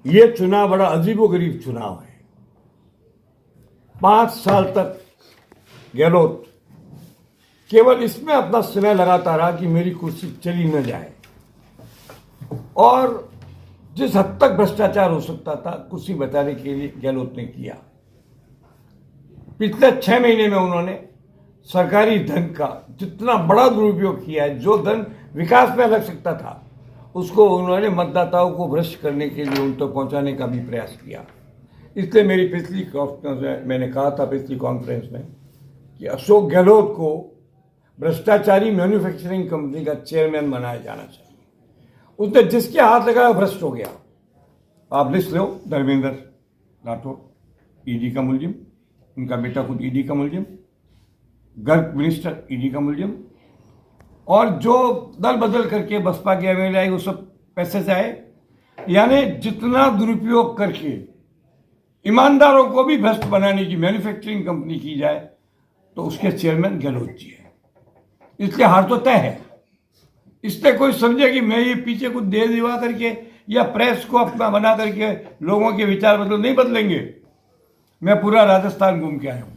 ये चुनाव बड़ा अजीबोगरीब चुनाव है। 5 साल तक गहलोत केवल इसमें अपना समय लगाता रहा कि मेरी कुर्सी चली न जाए, और जिस हद तक भ्रष्टाचार हो सकता था कुर्सी बचाने के लिए गहलोत ने किया। पिछले 6 महीने में उन्होंने सरकारी धन का जितना बड़ा दुरुपयोग किया है, जो धन विकास में लग सकता था उसको उन्होंने मतदाताओं को भ्रष्ट करने के लिए उन तक पहुंचाने का भी प्रयास किया। इसलिए मेरी पिछली कॉन्फ्रेंस में मैंने कहा था, पिछली कॉन्फ्रेंस में, कि अशोक गहलोत को भ्रष्टाचारी मैन्युफैक्चरिंग कंपनी का चेयरमैन बनाया जाना चाहिए। उसने जिसके हाथ लगाया भ्रष्ट हो गया। आप लिस्ट लो, धर्मेंद्र राठौर ईडी का मुलजिम, उनका बेटा खुद ईडी का मुलजिम, गर्ग मिनिस्टर ईडी का मुलजिम, और जो दल बदल करके बसपा के एमएलए आए वो सब पैसे से आए। यानी जितना दुरुपयोग करके ईमानदारों को भी भ्रष्ट बनाने की मैन्युफैक्चरिंग कंपनी की जाए तो उसके चेयरमैन गहलोत जी है। इसलिए हार तो तय है। इससे कोई समझे कि मैं ये पीछे कुछ दे दिवा करके या प्रेस को अपना बना करके लोगों के विचार नहीं बदलेंगे। मैं पूरा राजस्थान घूम के आया हूँ।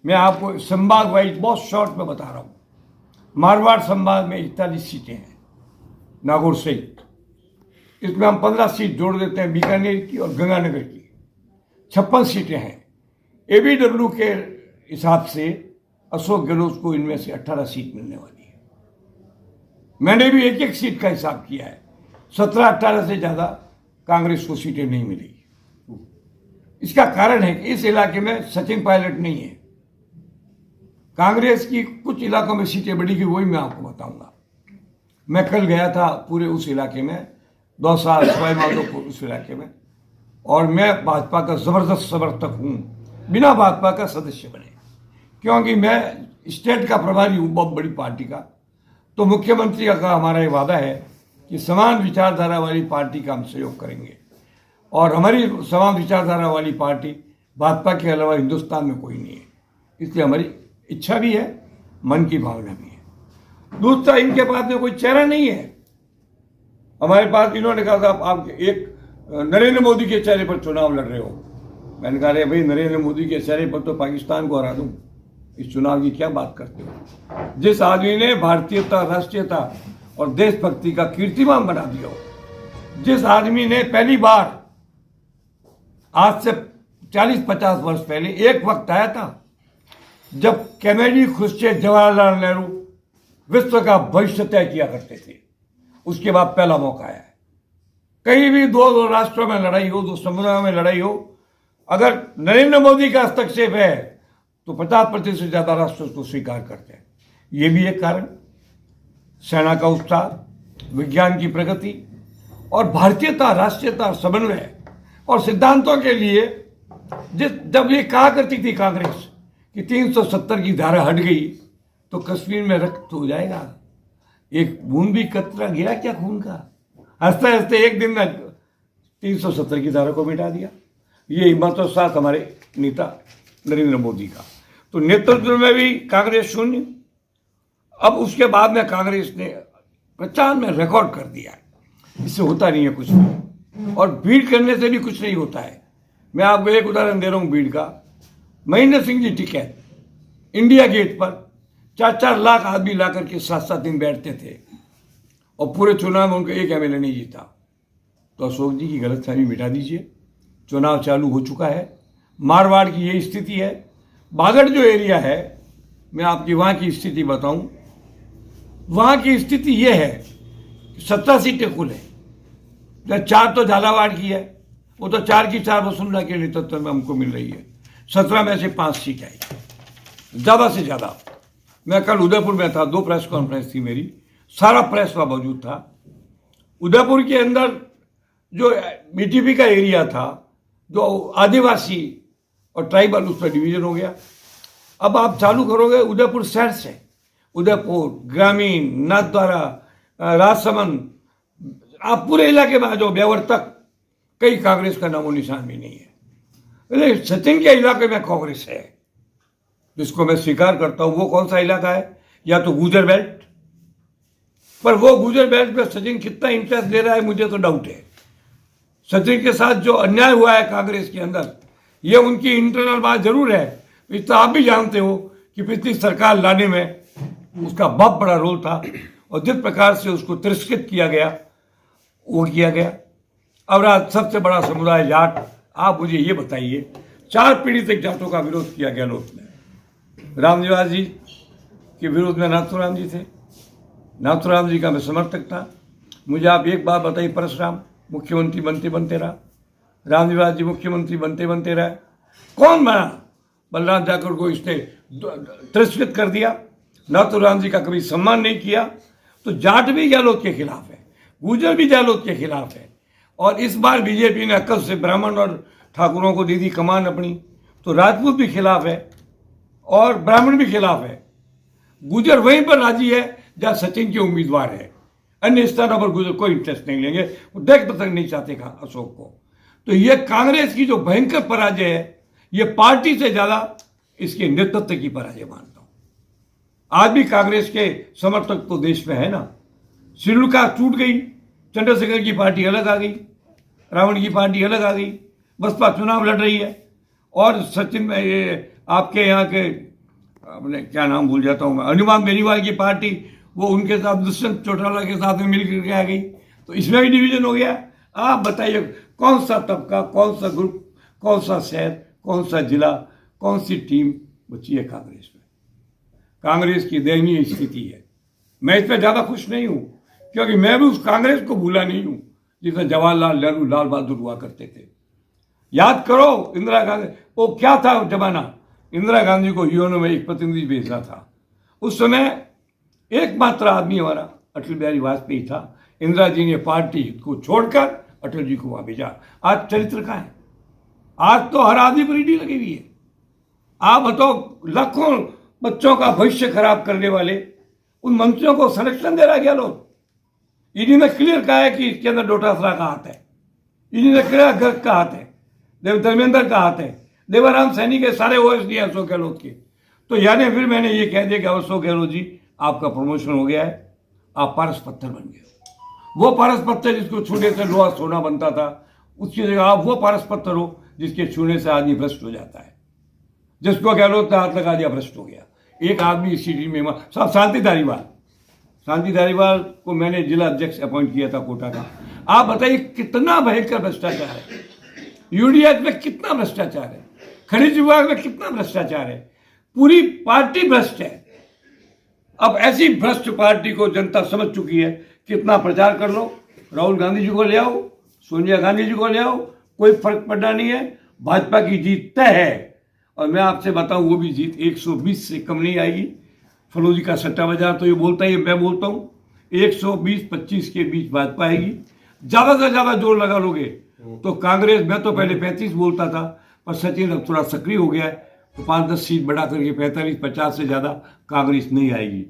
मैं आपको संभाग वाइज बहुत शॉर्ट में बता रहा हूँ। मारवाड़ संभाग में 41 सीटें हैं, नागौर सहित। इसमें हम 15 सीट जोड़ देते हैं बीकानेर की और गंगानगर की। 56 सीटें हैं। एबीडब्ल्यू के हिसाब से अशोक गहलोत को इनमें से 18 सीट मिलने वाली है। मैंने भी एक एक सीट का हिसाब किया है। 17-18 से ज्यादा कांग्रेस को सीटें नहीं मिली। इसका कारण है कि इस इलाके में सचिन पायलट नहीं है। कांग्रेस की कुछ इलाकों में सीटें बढ़ी गई, वही मैं आपको बताऊंगा। मैं कल गया था पूरे उस इलाके में, दौसा, सवाई माधोपुर, उस इलाके में, और मैं भाजपा का जबरदस्त समर्थक हूं, बिना भाजपा का सदस्य बने, क्योंकि मैं स्टेट का प्रभारी हूं बहुत बड़ी पार्टी का। तो मुख्यमंत्री का हमारा ये वादा है कि समान विचारधारा वाली पार्टी का हम सहयोग करेंगे, और हमारी समान विचारधारा वाली पार्टी भाजपा के अलावा हिंदुस्तान में कोई नहीं है। इसलिए हमारी इच्छा भी है, मन की भावना भी है। दूसरा, इनके पास में कोई चेहरा नहीं है। हमारे पास इन्होंने कहा था आप एक नरेंद्र मोदी के चेहरे पर चुनाव लड़ रहे हो। मैंने कहा अरे भाई, नरेंद्र मोदी के चेहरे पर तो पाकिस्तान को हरा दूं, इस चुनाव की क्या बात करते हो। जिस आदमी ने भारतीयता, राष्ट्रीयता और देशभक्ति का कीर्तिमान बना दिया हो, जिस आदमी ने पहली बार आज से 40-50 वर्ष पहले एक वक्त आया था जब कैनेडी, खुर्शीद, जवाहरलाल नेहरू विश्व का भविष्य तय किया करते थे। उसके बाद पहला मौका आया है। कहीं भी दो राष्ट्रों में लड़ाई हो, दो समुदायों में लड़ाई हो, अगर नरेंद्र मोदी का हस्तक्षेप है तो 50% से ज्यादा राष्ट्र उसको स्वीकार करते हैं। ये भी एक कारण, सेना का उत्साह, विज्ञान की प्रगति और भारतीयता, राष्ट्रीयता, समन्वय और सिद्धांतों के लिए जब ये कहा करती थी कांग्रेस कि 370 की धारा हट गई तो कश्मीर में रक्त हो जाएगा, एक बूंद भी कतरा गिरा क्या खून का, हंसते हंसते एक दिन में 370 की धारा को मिटा दिया। ये हिम्मत और साथ हमारे नेता नरेंद्र मोदी का। तो नेतृत्व में भी कांग्रेस शून्य। अब उसके बाद में कांग्रेस ने प्रचार में रिकॉर्ड कर दिया है। इससे होता नहीं है कुछ भी, और भीड़ करने से भी कुछ नहीं होता है। मैं आपको एक उदाहरण दे रहा हूं भीड़ का। महेंद्र सिंह जी टिकैत इंडिया गेट पर 4-4 लाख आदमी ला करके 7-7 दिन बैठते थे, और पूरे चुनाव में उनको एक एमएलए नहीं जीता। तो अशोक जी की गलतफहमी मिटा दीजिए। चुनाव चालू हो चुका है। मारवाड़ की यही स्थिति है। बागड़ जो एरिया है, मैं आपकी वहां की स्थिति बताऊं, वहां की स्थिति यह है 17 सीटें कुल है। 4 तो झालावाड़ की है, वो तो 4 की 4 वसुंधरा के नेतृत्व में हमको मिल रही है। 17 में से 5 सीट आई, ज्यादा से ज्यादा। मैं कल उदयपुर में था, 2 प्रेस कॉन्फ्रेंस थी मेरी, सारा प्रेस वहां मौजूद था। उदयपुर के अंदर जो बीटीपी का एरिया था, जो आदिवासी और ट्राइबल, उस पर डिवीजन हो गया। अब आप चालू करोगे उदयपुर शहर से, उदयपुर ग्रामीण, नाथद्वारा, राजसमंद, आप पूरे इलाके में आ जाओ, ब्यावर तक कई कांग्रेस का नामो निशान भी नहीं है। सचिन के इलाके में कांग्रेस है, जिसको मैं स्वीकार करता हूं। वो कौन सा इलाका है? या तो गुजर बेल्ट, पर वो गुजर बेल्ट में सचिन कितना इंटरेस्ट ले रहा है मुझे तो डाउट है। सचिन के साथ जो अन्याय हुआ है कांग्रेस के अंदर, ये उनकी इंटरनल बात जरूर है। इतना आप भी जानते हो कि पिछली सरकार लाने में उसका बहुत बड़ा रोल था, और जिस प्रकार से उसको तिरस्कृत किया गया वो किया गया। अब आज सबसे बड़ा समुदाय जाट, आप मुझे ये बताइए, 4 पीढ़ी तक जाटों का विरोध किया गहलोत ने। रामनिवास जी के विरोध में नाथूराम जी थे, नाथूराम जी का मैं समर्थक था। मुझे आप एक बात बताइए, परशुराम मुख्यमंत्री बनते बनते रहा, रामनिवास जी मुख्यमंत्री बनते बनते रहे, कौन बना? बलराम ठाकुर को इसने तिरस्कृत कर दिया, नाथूराम जी का कभी सम्मान नहीं किया। तो जाट भी गहलोत के खिलाफ है, गुर्जर भी गहलोत के खिलाफ है, और इस बार बीजेपी ने अक्ल से ब्राह्मण और ठाकुरों को दे दी कमान अपनी, तो राजपूत भी खिलाफ है और ब्राह्मण भी खिलाफ है। गुर्जर वहीं पर राजी है जहां सचिन के उम्मीदवार है, अन्य स्थानों पर गुर्जर कोई इंटरेस्ट नहीं लेंगे, वो देख तक नहीं चाहते अशोक को। तो ये कांग्रेस की जो भयंकर पराजय है, ये पार्टी से ज्यादा इसके नेतृत्व की पराजय मानता हूं। आज भी कांग्रेस के समर्थक तो देश में है ना, श्रीलंका टूट गई, चंद्रशेखर की पार्टी अलग आ गई, रावण की पार्टी अलग आ गई, बसपा चुनाव लड़ रही है, और सचिन में ये आपके यहाँ के अपने क्या नाम भूल जाता हूँ मैं, हनुमान बेनीवाल की पार्टी, वो उनके साथ दुष्यंत चौटाला के साथ में मिल करके आ गई, तो इसमें भी डिवीजन हो गया। आप बताइए कौन सा तबका, कौन सा ग्रुप, कौन सा शहर, कौन सा जिला, कौन सी टीम बची है कांग्रेस में? कांग्रेस की दयनीय स्थिति है। मैं इस पर ज़्यादा खुश नहीं हूँ, क्योंकि मैं भी उस कांग्रेस को भूला नहीं हूँ जिसमें जवाहरलाल नेहरू, लाल बहादुर हुआ करते थे। याद करो इंदिरा गांधी, वो क्या था जमाना, इंदिरा गांधी को यूएनओ में एक प्रतिनिधि भेजना था। उस समय एकमात्र आदमी हमारा अटल बिहारी वाजपेयी था। इंदिरा जी ने पार्टी को छोड़कर अटल जी को वहां भेजा। आज चरित्र कहाँ है? आज तो हर आदमी पर ईडी लगी हुई है। आप बताओ, लाखों बच्चों का भविष्य खराब करने वाले उन मंत्रियों को संरक्षण दे रहा है गहलोत। ईडी ने क्लियर कहा है कि इसके अंदर डोटासरा का हाथ है, ईडी ने क्लियर गर्ग का हाथ है, धर्मेंद्र का हाथ है, देवाराम सैनी के सारे ओएस दिए अशोक गहलोत के। तो यानी फिर मैंने ये कह दिया कि अशोक गहलोत जी आपका प्रमोशन हो गया है, आप पारस पत्थर बन गए। वो पारस पत्थर जिसको छूने से लोहा सोना बनता था, उसकी जगह आप वो पारस पत्थर हो जिसके छूने से आदमी भ्रष्ट हो जाता है। जिसको गहलोत ने हाथ लगा दिया, भ्रष्ट हो गया। एक आदमी इसी टीम में शांति धारीवाल को मैंने जिला अध्यक्ष अपॉइंट किया था कोटा का। आप बताइए कितना भयंकर भ्रष्टाचार है, यूडीएच में कितना भ्रष्टाचार है, खनिज विभाग में कितना भ्रष्टाचार है, पूरी पार्टी भ्रष्ट है। अब ऐसी भ्रष्ट पार्टी को जनता समझ चुकी है, कितना प्रचार कर लो, राहुल गांधी जी को ले आओ, सोनिया गांधी जी को ले आओ, कोई फर्क पड़ना नहीं है। भाजपा की जीत तय है, और मैं आपसे बताऊं वो भी जीत 120 से कम नहीं आएगी। फलोजी का सट्टा बाजार तो ये बोलता है, मैं बोलता हूं 120-25 के बीच भाजपा आएगी। ज्यादा से ज्यादा जोर लगा लोगे तो कांग्रेस, मैं तो पहले 35 बोलता था, पर सचिन अब थोड़ा सक्रिय हो गया है, तो 5-10 सीट बढ़ा करके 45-50 से ज्यादा कांग्रेस नहीं आएगी।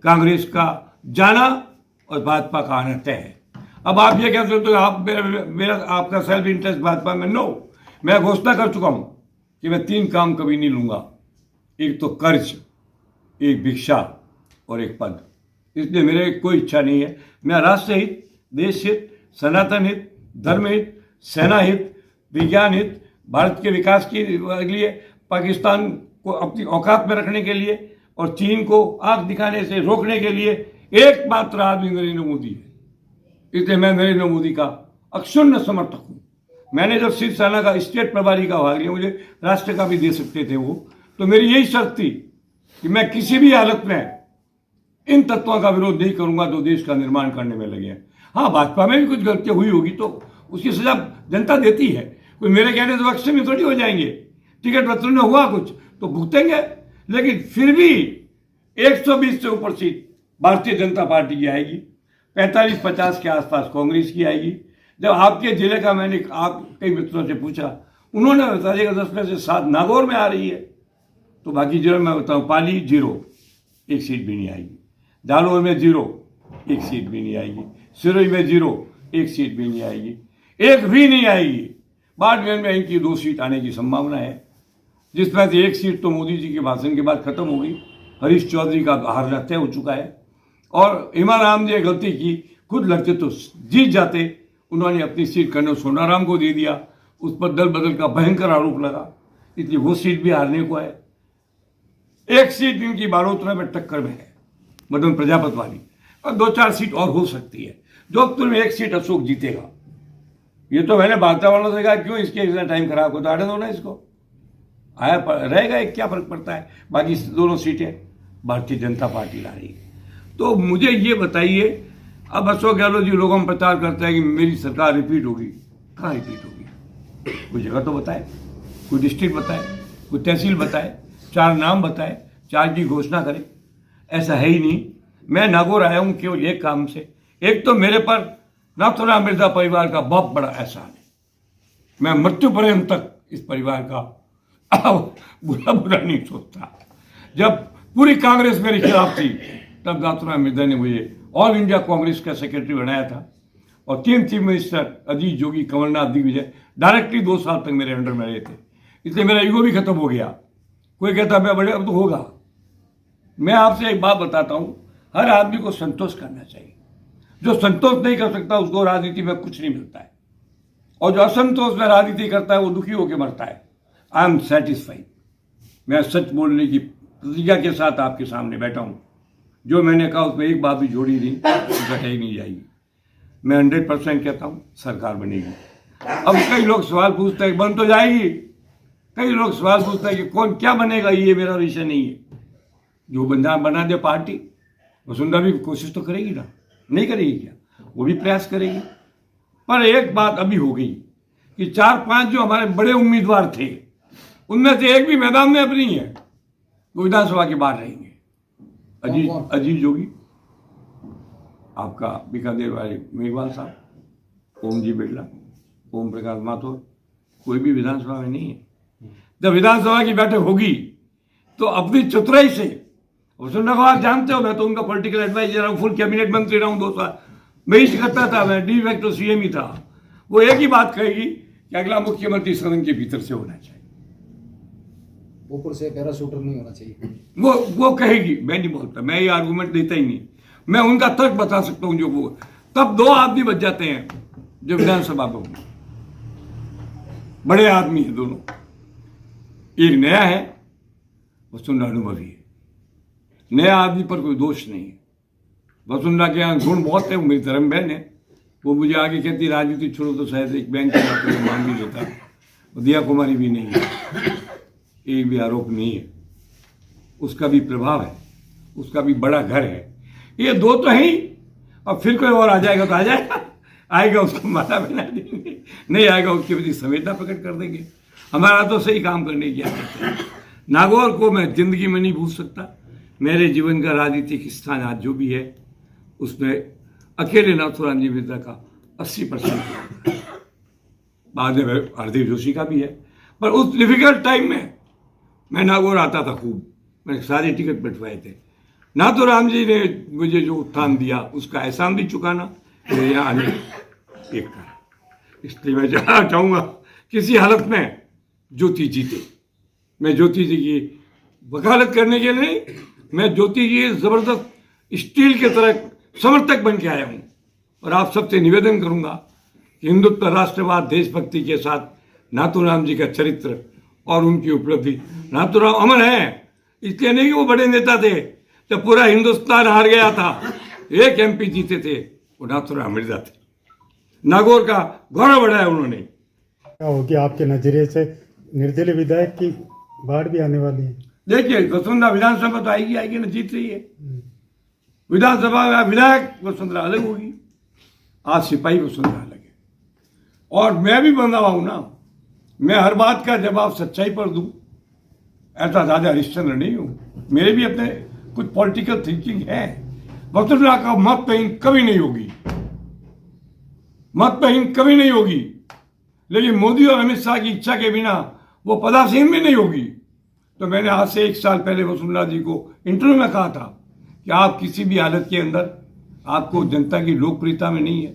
कांग्रेस का जाना और भाजपा का आना तय है। अब आप ये कहते हो तो आप मेरा आपका सेल्फ इंटरेस्ट भाजपा में, नो, मैं घोषणा कर चुका हूं कि मैं 3 काम कभी नहीं लूंगा, एक तो कर्ज, एक भिक्षा और एक पद। इसलिए मेरे कोई इच्छा नहीं है। मैं राष्ट्र हित, देश हित, सनातन हित, धर्म हित, सेना हित, विज्ञान हित, भारत के विकास के लिए, पाकिस्तान को अपनी औकात में रखने के लिए और चीन को आंख दिखाने से रोकने के लिए एकमात्र आदमी नरेंद्र मोदी है। इसलिए मैं नरेंद्र मोदी का अक्षुण्ण समर्थक हूँ। मैंने जब शिवसेना का स्टेट प्रभारी का भाग लिया, मुझे राष्ट्र का भी दे सकते थे वो, तो मेरी यही शर्त थी कि मैं किसी भी हालत में इन तत्वों का विरोध नहीं करूंगा जो देश का निर्माण करने में लगे हैं। हाँ, भाजपा में भी कुछ गलतियां हुई होगी तो उसकी सजा जनता देती है, कोई मेरे कहने से बख्शे में थोड़ी हो जाएंगे। टिकट पत्र में हुआ कुछ तो भुगतेंगे, लेकिन फिर भी 120 से ऊपर सीट भारतीय जनता पार्टी की आएगी, 45-50 के आसपास कांग्रेस की आएगी। जब आपके जिले का मैंने आप कई मित्रों से पूछा, उन्होंने बता दिया 10 में से 7 नागौर में आ रही है, तो बाकी जिलों में बताऊँ, पाली 0, 1 सीट भी नहीं आएगी, जालौर में 0, 1 सीट भी नहीं आएगी, सिरोही में 0, 1 सीट भी नहीं आएगी, एक भी नहीं आएगी। बाड़मेर में इनकी 2 सीट आने की संभावना है, जिसमें से 1 सीट तो मोदी जी के भाषण के बाद खत्म हो गई। हरीश चौधरी का हारना तय हो चुका है, और इमरान ने गलती की, खुद लगते तो जीत जाते उन्होंने अपनी सीट कर्नल सोनाराम को दे दिया, उस पर दल बदल का भयंकर आरोप लगा, इसलिए वो सीट भी हारने को है। एक सीट इनकी बालोतरा में टक्कर में है, मदन प्रजापत वाली, और 2-4 सीट और हो सकती है। जोधपुर में 1 सीट अशोक जीतेगा। ये तो मैंने भाजपा वालों से कहा क्यों इसके इतना टाइम खराब होता है, दो ना इसको आया रहेगा, एक क्या फर्क पड़ता है, बाकी दोनों सीटें भारतीय जनता पार्टी ला रही है। तो मुझे ये बताइए, अब अशोक गहलोत जी लोगों में प्रचार करते हैं कि मेरी सरकार रिपीट होगी। कहाँ रिपीट होगी? कोई जगह तो बताए, कोई डिस्ट्रिक्ट बताए, कोई तहसील बताए, 4 नाम बताए, 4 की घोषणा करे। ऐसा है ही नहीं। मैं नागौर आया हूँ केवल एक काम से, एक तो मेरे पर नाथुराम मिर्जा परिवार का बहुत बड़ा एहसान है। मैं मृत्यु पर्यंत तक इस परिवार का बुरा नहीं सोचता। जब पूरी कांग्रेस मेरे खिलाफ थी तब नाथुराम मिर्जा ने मुझे ऑल इंडिया कांग्रेस का सेक्रेटरी बनाया था, और 3 chief minister Ajit Jogi, Kamal Nath, Digvijay directly 2 साल तक मेरे अंडर में रहे थे। इसलिए मेरा ईगो भी खत्म हो गया। कोई कहता मैं बड़े, अब तो होगा। मैं आपसे एक बात बताता हूं, हर आदमी को संतोष करना चाहिए। जो संतोष नहीं कर सकता उसको राजनीति में कुछ नहीं मिलता है, और जो असंतोष में राजनीति करता है वो दुखी होकर मरता है। I am satisfied. मैं सच बोलने की प्रतिज्ञा के साथ आपके सामने बैठा हूं। जो मैंने कहा उसमें एक बात भी जोड़ी नहीं, घटाई नहीं जाएगी। मैं 100% कहता हूं सरकार बनेगी। अब कई लोग सवाल पूछते हैं बन तो जाएगी, कई लोग सवाल पूछते हैं कि कौन क्या बनेगा, ये मेरा विषय नहीं है। जो बना दे पार्टी, वसुंधरा भी कोशिश तो करेगी ना, नहीं करेगी क्या? वो भी प्रयास करेगी। पर एक बात अभी हो गई कि 4-5 जो हमारे बड़े उम्मीदवार थे उनमें से एक भी मैदान में अब नहीं है, वो विधानसभा के बाहर रहेंगे। अजीत जोगी, आपका बीकानेर वाले मेघवाल साहब, ओम जी बिरला, ओम प्रकाश माथुर, कोई भी विधानसभा में नहीं है। जब विधानसभा की बैठक होगी तो अपनी चतुराई से, वसुंधरा को आप जानते हो, मैं तो उनका पॉलिटिकल एडवाइजर हूँ, फुल कैबिनेट मंत्री रहा हूँ 2 साल, मैं ही करता था, मैं डी फैक्टो सीएम ही था। वो एक ही बात कहेगी कि अगला मुख्यमंत्री सदन के भीतर से होना चाहिए, ऊपर से पैराशूटर नहीं होना चाहिए। वो कहेगी। मैं नहीं बोलता, मैं ये आर्गूमेंट देता ही नहीं। मैं उनका तर्क बता सकता हूं जो वो, तब 2 आदमी बच जाते हैं जो विधानसभा में होंगे, बड़े आदमी हैं दोनों। एक नया है, वसुंधरा अनुभवी है। नया आदमी पर कोई दोष नहीं है। वसुंधरा के यहाँ गुण बहुत है, वो मेरी धर्म बहन है। वो मुझे आगे कहती राजनीति छोड़ो तो शायद एक बैंक के नौकरी मांग भी लेता। दिया कुमारी भी नहीं है, एक भी आरोप नहीं है, उसका भी प्रभाव है, उसका भी बड़ा घर है। ये 2 तो ही, और फिर कोई और आ जाएगा तो आ जाएगा, आएगा उसको माला बना देंगे, नहीं आएगा उसके प्रति संवेदना प्रकट कर देंगे। हमारा तो सही काम करने की आदत है। नागौर को मैं जिंदगी में नहीं भूल सकता। मेरे जीवन का राजनीतिक स्थान आज जो भी है उसमें अकेले नाथुराम जी मिर्जा का 80%, बाद में हरदीप जोशी का भी है। पर उस डिफिकल्ट टाइम में मैं नागौर आता था खूब, मैंने सारे टिकट बंटवाए थे। नाथुराम जी ने मुझे जो उत्थान दिया उसका एहसान भी चुकाना मेरे यहाँ आने एक का। इसलिए मैं जानना चाहूँगा किसी हालत में ज्योति जीते। मैं ज्योति जी की वकालत करने के लिए नहीं, मैं ज्योति जी जबरदस्त स्टील के तरह समर्थक बन के आया हूँ। और आप सबसे निवेदन करूँगा कि हिंदुत्व, राष्ट्रवाद, देशभक्ति के साथ नाथुराम जी का चरित्र और उनकी उपलब्धि। नाथुराम अमर है, इसलिए नहीं कि वो बड़े नेता थे, जब पूरा हिंदुस्तान हार गया था, एक एमपी जीते थे, वो नाथुराम मिर्जा थे। नागौर का गौरव बढ़ाया उन्होंने। क्या होगी आपके नजरिए से, निर्दलीय विधायक की बाढ़ भी आने वाली है? देखिए, वसुंधरा विधानसभा तो आएगी ना, जीत रही है। विधानसभा में विधायक वसुंधरा अलग होगी, आज सिपाही वसुंधरा अलग है। और मैं भी बंधा हुआ हूं ना, मैं हर बात का जवाब सच्चाई पर दूं, ऐसा राजा हरिश्चंद्र नहीं हूं। मेरे भी अपने कुछ पॉलिटिकल थिंकिंग है। वसुंधरा का मतहीन कभी नहीं होगी, मतहीन कभी नहीं होगी, लेकिन मोदी और अमित शाह की इच्छा के बिना वो पदासीन भी नहीं होगी। तो मैंने आज से 1 साल पहले वसुंधरा जी को इंटरव्यू में कहा था कि आप किसी भी हालत के अंदर, आपको जनता की लोकप्रियता में नहीं है,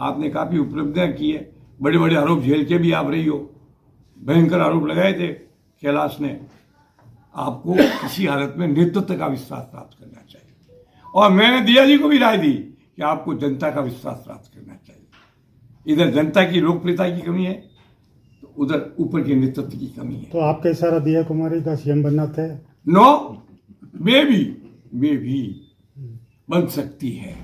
आपने काफ़ी उपलब्धियां की है, बड़े बड़े आरोप झेल के भी आप रही हो, भयंकर आरोप लगाए थे कैलाश ने, आपको किसी हालत में नेतृत्व का विश्वास प्राप्त करना चाहिए। और मैंने दिया जी को भी राय दी कि आपको जनता का विश्वास प्राप्त करना चाहिए। इधर जनता की लोकप्रियता की कमी है, तो उधर ऊपर के नेतृत्व की कमी है। तो आपका इशारा दिया कुमारी का सीएम बनना था? नो, मे भी बन सकती है,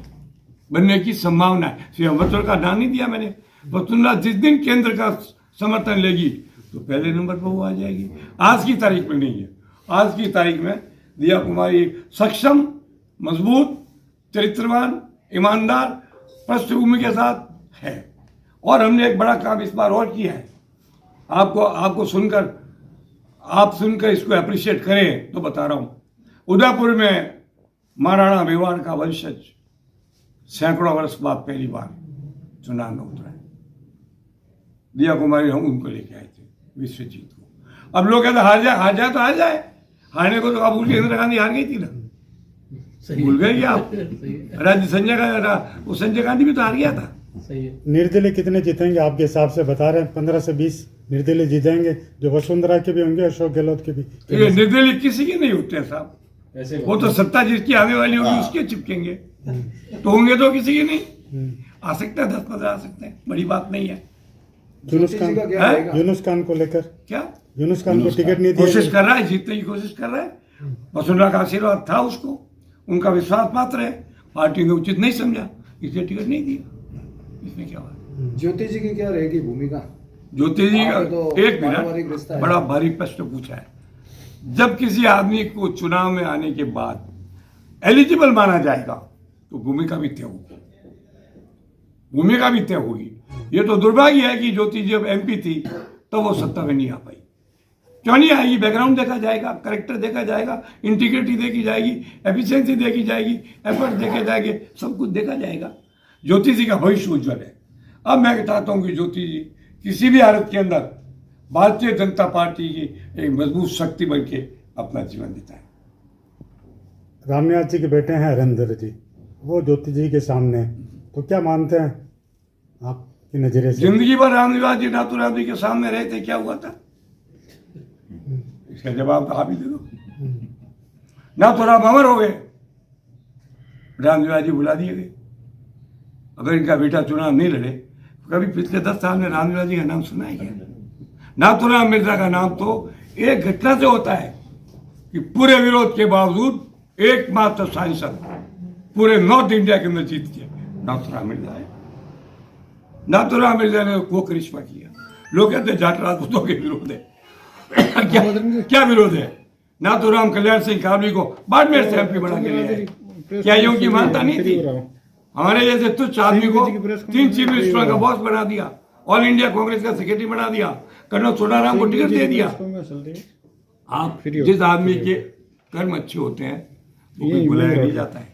बनने की संभावना है। श्री वसुंधरा का नाम नहीं दिया मैंने। वसुंधरा जिस दिन केंद्र का समर्थन लेगी तो पहले नंबर पर वो आ जाएगी। आज की तारीख में नहीं है। आज की तारीख में दिया कुमारी सक्षम, मजबूत, चरित्रवान, ईमानदार पृष्ठभूमि के साथ है। और हमने एक बड़ा काम इस बार और किया है। आपको सुनकर, आप सुनकर इसको अप्रिशिएट करें तो बता रहा हूं। उदयपुर में महाराणा मेवाड़ का वंशज सैकड़ों वर्ष बाद पहली बार चुनाव में उतरा है। दिया कुमारी हम उनको लेके आए थे विश्वजीत को। अब लोग कहते हार जाए तो हार जाए। हारने को तो आप भूल, इंदिरा गांधी हार गई थी ना, भूल गए क्या आप? संजय गांधी भी तो हार गया था। निर्दलीय कितने जीतेंगे आपके हिसाब से? बता रहे हैं 15 से 20 निर्दलीय जीतेंगे, जो वसुंधरा के भी होंगे, अशोक गहलोत के भी। ये निर्दलीय किसी के नहीं होते साहब, वो तो सत्ता जिसकी आने वाली होगी उसके चिपकेंगे। तो होंगे तो किसी के नहीं। आ सकते हैं 10-15 आ सकते हैं, बड़ी बात नहीं है। यूनुस खान को लेकर क्या? यूनुस खान को टिकट नहीं दिया? कोशिश कर रहा है, जीतने की कोशिश कर रहा है। वसुंधरा का आशीर्वाद था उसको, उनका विश्वास पात्र है। पार्टी ने उचित नहीं समझा, इसलिए टिकट नहीं दिया। इसमें क्या हुआ? ज्योति जी की क्या रहेगी भूमिका? ज्योति जी का तो एक पारिवारिक रिश्ता मिनट, है। बड़ा भारी प्रश्न पूछा है। जब किसी आदमी को चुनाव में आने के बाद एलिजिबल माना जाएगा तो भूमिका भी तय होगी। भूमिका भी तय होगी। ये तो दुर्भाग्य है कि ज्योति जी जब एमपी थी तो वो सत्ता में नहीं आ पाई। क्यों नहीं आएगी? बैकग्राउंड देखा जाएगा, करेक्टर देखा जाएगा, इंटीग्रिटी देखी जाएगी, एफिशिएंसी देखी जाएगी, एफर्ट देखे जाएंगे, सब कुछ देखा जाएगा। ज्योति जी का भविष्य उज्जवल है। अब मैं चाहता हूं कि ज्योति जी किसी भी हालत के अंदर भारतीय जनता पार्टी की एक मजबूत शक्ति बन के अपना जीवन बिताए। रामनाथ जी के बेटे हैं हरेंद्र जी, वो ज्योति जी के सामने हैं, तो क्या मानते हैं आपकी नजरिए से? जिंदगी भर रामनिवास जी नाथूराम जी के सामने रहे थे, क्या हुआ था? इसका जवाब तो आप ही दे दो। नाथूराम अमर हो गए, रामनिवास जी बुला दिए गए। अगर इनका बेटा चुनाव नहीं लड़े, कभी पिछले 10 साल में रामनिवास जी का नाम सुना है क्या? नाथूराम मिर्जा का नाम तो एक घटना से होता है कि पूरे विरोध के बावजूद एकमात्र सांसद पूरे नॉर्थ इंडिया के अंदर जीत के नाथूराम मिर्जा है। नाथूराम मिर्जा ने वो करिश्मा किया। लोग कहते हैं जाट राजपूतों के विरोध है। क्या विरोध है? नाथूराम कल्याण सिंह काबली को बाड़मेर से एमपी बना के ले आए। क्या ये उनकी मानता नहीं थी? हमारे जैसे तुच्छ आदमी को 3 चीफ मिनिस्टरों का बॉस बना दिया, ऑल इंडिया कांग्रेस का सेक्रेटरी बना दिया, कर्नल सोनाराम को टिकट दे दिया। आप जिस आदमी के कर्म अच्छे होते हैं वो कोई बुलाया नहीं जाता है।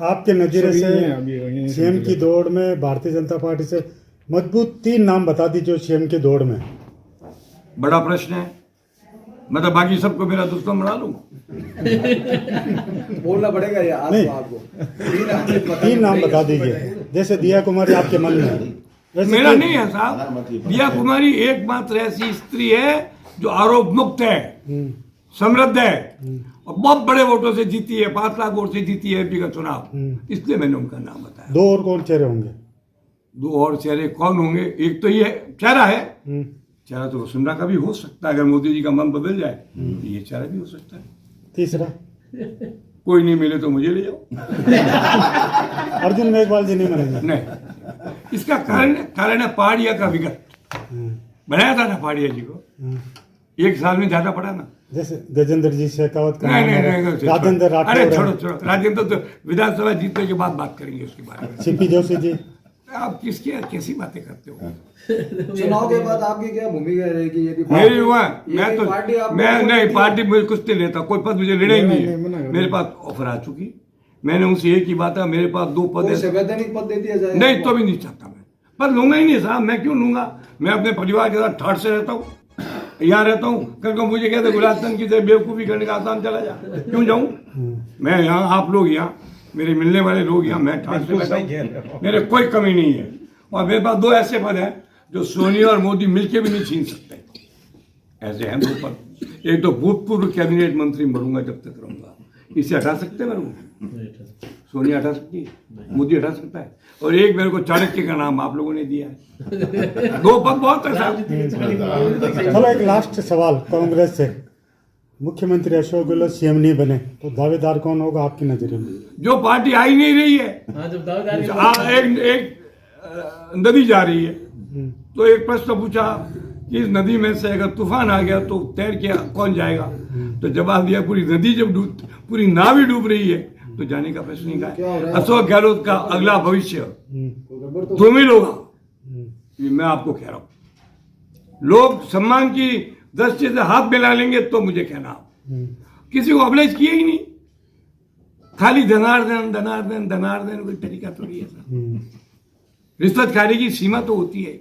आपके नजरिए से सीएम की दौड़ में भारतीय जनता पार्टी से मजबूत 3 नाम बता दीजिए सीएम की दौड़ में। बड़ा प्रश्न है। मैं तो बाकी सबको मेरा दुश्मन बना लूंगा। बोलना पड़ेगा ये नहीं। आपको। 3 नाम बता दीजिए, जैसे दिया कुमारी आपके मन में है। वैसे मेरा 3 नहीं है साहब। दिया कुमारी एकमात्र ऐसी स्त्री है जो आरोप मुक्त है, समृद्ध है और बहुत बड़े वोटों से जीती है। 5 लाख वोट से जीती है एमपी का चुनाव, इसलिए मैंने उनका नाम बताया। 2 और कौन चेहरे होंगे? 2 और चेहरे कौन होंगे? एक तो ये चेहरा है, चेहरा तो वसुंधरा का भी हो सकता है। अगर मोदी जी का मन बदल जाए तो ये चेहरा भी हो सकता है। तीसरा कोई नहीं मिले तो मुझे ले जाओ। अर्जुन मेघवाल जी नहीं मिलेंगे? नहीं, इसका कारण है पहाड़िया का विगत। बनाया था ना पहाड़िया जी को, 1 साल में ज्यादा पड़ा ना। जैसे गजेंद्र जी शेखावत का, नहीं, राजेंद्र अरे राठौर, छोड़ो। राजेंद्र तो विधानसभा जीतने के बाद बात करेंगे उसके बारे में। सीपी जोशी जी। आप कैसी बातें करते हो? चुनाव के बाद आपकी क्या भूमिका रहेगी? यदि मेरी हुआ मैं नहीं, पार्टी मुझे कुछ नहीं लेता, कोई पद मुझे लेना ही नहीं है। मेरे पास ऑफर आ चुकी, मैंने उनसे एक ही बात है, मेरे पास 2 पद है। संवैधानिक पद दे दिया जाए? नहीं, तो भी नहीं चाहता मैं, पर लूंगा ही नहीं साहब। मैं क्यों लूंगा? मैं अपने परिवार के साथ ठाठ से रहता हूँ, यहाँ रहता हूँ। कल को मुझे कहते गुलाबचंद की तरह बेवकूफ़ी करने का आसान चला जा, क्यों जाऊँ मैं? यहाँ आप लोग, यहाँ मेरे मिलने वाले लोग, यहाँ मैं ठाठ से बैठा हूँ, मेरे कोई कमी नहीं है। और मेरे पास 2 ऐसे पद हैं जो सोनिया और मोदी मिलके भी नहीं छीन सकते। ऐसे हैं 2 पद। एक तो भूतपूर्व कैबिनेट मंत्री बनूंगा जब तक रहूंगा, इसे हटा सकते हैं मेरे को? सोनिया हटा सकती है, मोदी हटा सकता है। और एक मेरे को चाणक्य का नाम आप लोगों ने दिया है। दो पद बहुत है साहब। चलो एक लास्ट सवाल कांग्रेस से, मुख्यमंत्री अशोक गहलोत सीएम नहीं बने तो दावेदार कौन होगा आपकी नजर में? जो पार्टी आ ही नहीं रही है। एक नदी जा रही है तो एक प्रश्न पूछा कि इस नदी में से अगर तूफान आ गया तो तैर के कौन जाएगा? तो जवाब दिया पूरी नदी जब पूरी नाव ही डूब रही है तो जाने का प्रश्न नहीं का। अशोक गहलोत का अगला भविष्य तुम ही लोग ये मैं आपको कह रहा हूं। लोग सम्मान की दृष्टि से हाथ मिला लेंगे तो मुझे कहना, किसी को अबलेज किया ही नहीं, खाली धनार्दन धनार्दन धनार्दन, कोई तरीका थोड़ी है। रिश्वत खाने की सीमा तो होती है।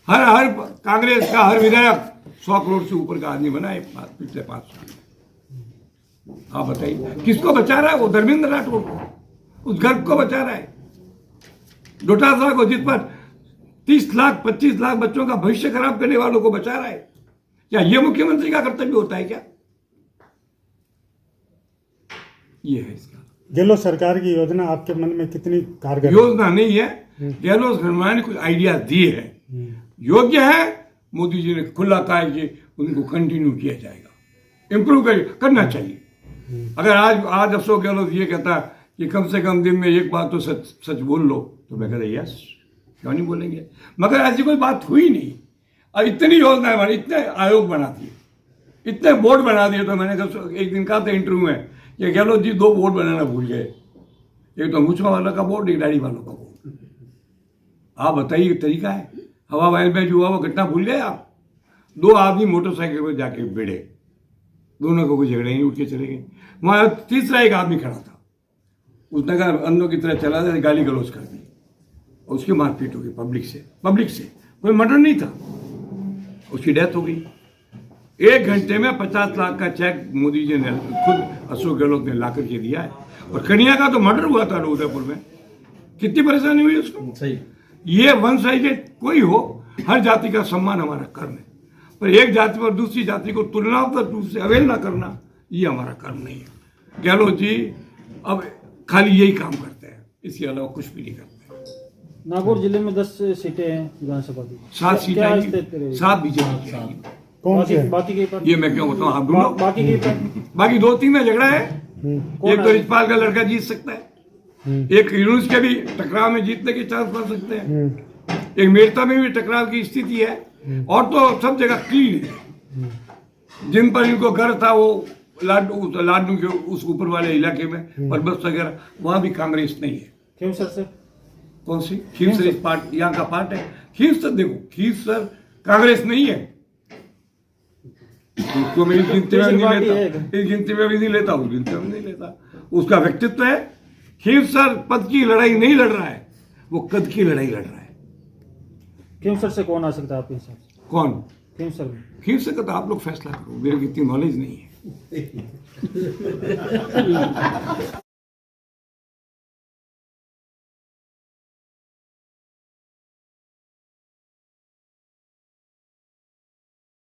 हर कांग्रेस का हर विधायक 100 करोड़ से ऊपर का आदमी बना है पिछले 5 साल। आप बताइए किसको बचा रहा है? वो धर्मेंद्र राठौड़ को, उस गर्भ को बचा रहा है, डोटासरा को, जिस पर 30 लाख 25 लाख बच्चों का भविष्य खराब करने वालों को बचा रहा है। क्या ये मुख्यमंत्री का कर्तव्य होता है क्या? ये है इसका। गहलोत सरकार की योजना आपके मन में कितनी कारगर? योजना नहीं है, गहलोत सरकार ने कुछ आइडिया दिए हैं, योग्य है। मोदी जी ने खुला कहा है कि उनको कंटिन्यू किया जाएगा, इंप्रूव करना चाहिए। अगर आज अशोक गहलोत ये कहता है कि कम से कम दिन में एक बात तो सच बोल लो, तो मैं कहता यस, क्यों नहीं बोलेंगे। मगर ऐसी कोई बात हुई नहीं। अब इतनी योजनाएं बनी, इतने आयोग बना दिए, इतने बोर्ड बना दिए। तो मैंने कहा एक दिन कहा था इंटरव्यू में कि गहलोत जी 2 बोर्ड बनाना भूल गए, एक तो मूछा वालों का बोर्ड, एक दाढ़ी वालों का बोर्ड। आप बताइए तरीका है? हवा महल में जो हुआ वो घटना भूल गए आप? 2 आदमी मोटरसाइकिल पर जाके भिड़े, दोनों को कोई झगड़े नहीं, उठ के चले गए। वहां तीसरा एक आदमी खड़ा था, उसने कहा अंधों की तरह चला जाए, गाली गलौज कर दी, उसकी मारपीट हो गई पब्लिक से। कोई मर्डर नहीं था, उसकी डेथ हो गई। 1 घंटे में 50 लाख का चेक मोदी जी ने खुद अशोक गहलोत ने ला करके दिया है। और कन्या का तो मर्डर हुआ था उदयपुर में, कितनी परेशानी हुई उसको। सही, ये वन साइडेड कोई हो, हर जाति का सम्मान हमारा कर्म है, पर एक जाति पर दूसरी जाति को तुलनात्मक रूप से अवहेलना करना ये हमारा कर्म नहीं है। गहलोत जी अब खाली यही काम करते हैं, इसके अलावा कुछ भी नहीं करते। नागौर जिले में 10 सीटें हैं विधानसभा की, 7 सीटें, 7 बीजेपी की। कौन से? बाकी के ये मैं क्यों बताऊं, आप ढूंढो। बाकी 2-3 में झगड़ा है। एक तो रिजपाल का लड़का जीत सकता है, एक यूनुस के भी टकराव में जीतने के चांस बन सकते हैं, एक मेरता में भी टकराव की स्थिति है, और तो सब जगह क्लीन है। जिन पर इनको घर था वो लाडू के उस ऊपर वाले इलाके में परबत वगैरह, वहां भी कांग्रेस नहीं है। खींवसर से कौन सी? खींवसर पार्ट यहाँ का पार्ट है। खींवसर देखो, खींवसर कांग्रेस नहीं है। उसको मैं इस गिनती में नहीं लेता, इस गिनती में भी नहीं लेता, उस गिनती में नहीं लेता। उसका व्यक्तित्व है। खींवसर पद की लड़ाई नहीं लड़ रहा है, वो कद की लड़ाई लड़ रहा है। खींवसर से कौन आ सकता है आपके हिसाब से? कौन? खींवसर का तो आप लोग फैसला करो, मेरे की इतनी नॉलेज नहीं है।